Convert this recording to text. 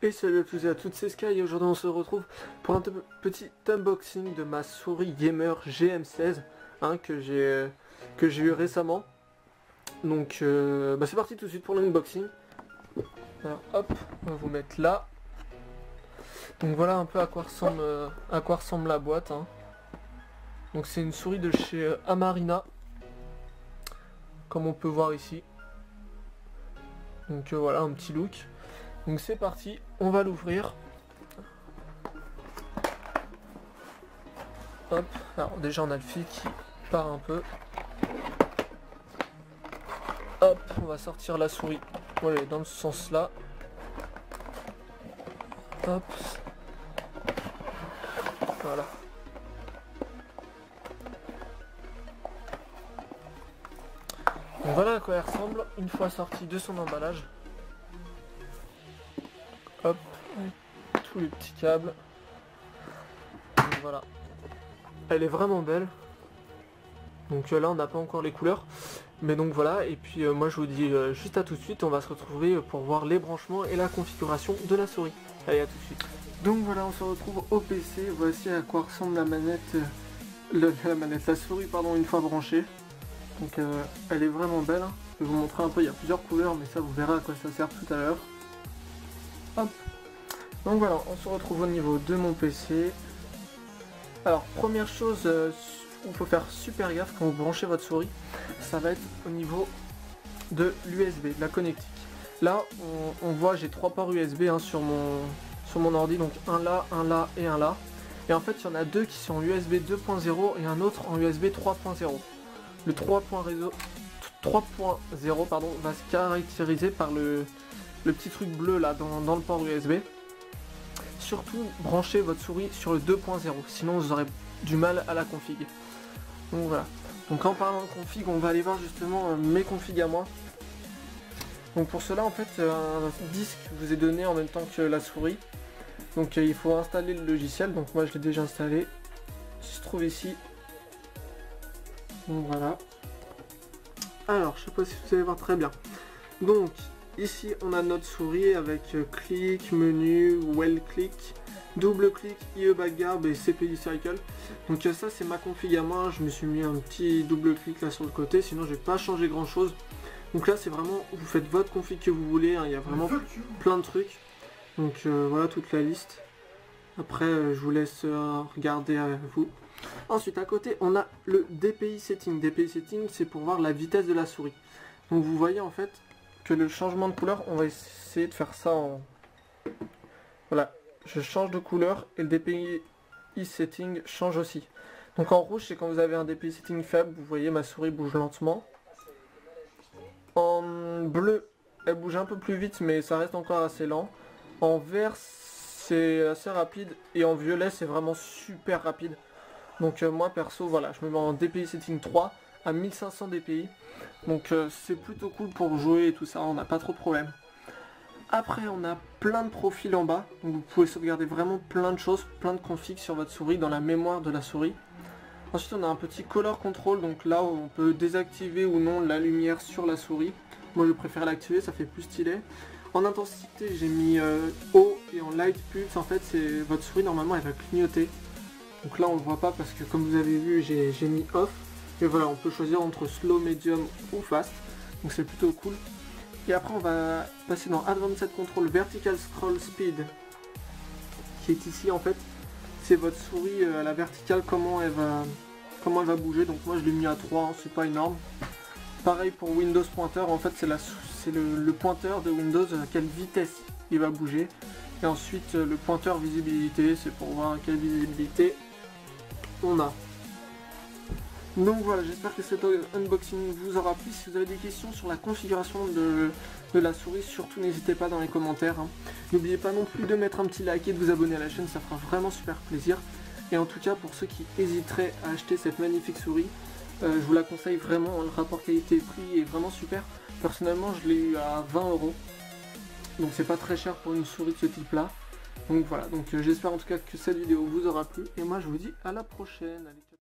Et salut à tous et à toutes, c'est Sky et aujourd'hui on se retrouve pour un petit unboxing de ma souris gamer GM16 que j'ai eu récemment. Donc c'est parti tout de suite pour l'unboxing. Alors hop, on va vous mettre là. Donc voilà un peu à quoi ressemble la boîte. Donc c'est une souris de chez Amarina, comme on peut voir ici. Donc voilà un petit look. Donc c'est parti, on va l'ouvrir. Hop, alors déjà on a le fil qui part un peu. Hop, on va sortir la souris. Voilà, dans le sens là. Hop. Voilà. Donc voilà à quoi elle ressemble une fois sortie de son emballage. Hop, tous les petits câbles. Donc voilà. Elle est vraiment belle. Donc là on n'a pas encore les couleurs. Mais donc voilà, et puis moi je vous dis juste à tout de suite, on va se retrouver pour voir les branchements et la configuration de la souris. Allez, à tout de suite. Donc voilà, on se retrouve au PC, voici à quoi ressemble la manette, la souris pardon, une fois branchée. Donc elle est vraiment belle, je vais vous montrer un peu, il y a plusieurs couleurs, mais ça vous verrez à quoi ça sert tout à l'heure. Hop. Donc voilà, on se retrouve au niveau de mon PC. Alors première chose, il faut faire super gaffe quand vous branchez votre souris, ça va être au niveau de l'USB, de la connectique. Là, on voit j'ai 3 ports USB sur mon ordi, donc un là et un là. Et en fait, il y en a deux qui sont USB 2.0 et un autre en USB 3.0. Le 3.0 va se caractériser par le petit truc bleu là dans le port USB. Surtout, branchez votre souris sur le 2.0, sinon vous aurez du mal à la config. Donc voilà. Donc en parlant de config, on va aller voir justement mes configs à moi. Donc pour cela, en fait, un disque vous est donné en même temps que la souris. Donc il faut installer le logiciel. Donc moi je l'ai déjà installé. Il se trouve ici. Donc voilà. Alors, je sais pas si vous allez voir très bien. Donc ici on a notre souris avec clic, menu, well click, double clic, IE backguard et CPI cycle. Donc ça c'est ma config à moi, je me suis mis un petit double clic là sur le côté, sinon je vais pas changer grand chose. Donc là c'est vraiment, vous faites votre config que vous voulez, il y a vraiment plein de trucs. Donc voilà toute la liste. Après je vous laisse regarder avec vous. Ensuite à côté on a le DPI setting. DPI setting c'est pour voir la vitesse de la souris. Donc vous voyez en fait que le changement de couleur, on va essayer de faire ça en... Voilà, je change de couleur et le DPI setting change aussi. Donc en rouge, c'est quand vous avez un DPI setting faible, vous voyez ma souris bouge lentement. En bleu, elle bouge un peu plus vite, mais ça reste encore assez lent. En vert, c'est assez rapide et en violet, c'est vraiment super rapide. Donc moi perso, voilà, je me mets en DPI setting 3 à 1500 dpi. Donc c'est plutôt cool pour jouer et tout ça, on n'a pas trop de problème. Après on a plein de profils en bas, donc vous pouvez sauvegarder vraiment plein de choses, plein de configs sur votre souris, dans la mémoire de la souris. Ensuite on a un petit color control, donc là on peut désactiver ou non la lumière sur la souris. Moi je préfère l'activer, ça fait plus stylé. En intensité j'ai mis haut et en light pulse, en fait c'est votre souris normalement elle va clignoter. Donc là on le voit pas parce que comme vous avez vu j'ai mis off. Et voilà, on peut choisir entre slow, medium ou fast. Donc c'est plutôt cool. Et après on va passer dans Advanced Control Vertical Scroll Speed. Qui est ici en fait. C'est votre souris à la verticale, comment elle va bouger. Donc moi je l'ai mis à 3, c'est pas énorme. Pareil pour Windows Pointer, en fait c'est le pointeur de Windows à quelle vitesse il va bouger. Et ensuite le pointeur visibilité, c'est pour voir à quelle visibilité on a. Donc voilà, j'espère que cet unboxing vous aura plu. Si vous avez des questions sur la configuration de la souris, surtout n'hésitez pas dans les commentaires. N'oubliez pas non plus de mettre un petit like et de vous abonner à la chaîne, ça fera vraiment super plaisir. Et en tout cas, pour ceux qui hésiteraient à acheter cette magnifique souris, je vous la conseille vraiment, le rapport qualité-prix est vraiment super. Personnellement, je l'ai eu à 20 €. Donc c'est pas très cher pour une souris de ce type là. Donc voilà, donc j'espère en tout cas que cette vidéo vous aura plu. Et moi je vous dis à la prochaine. Allez,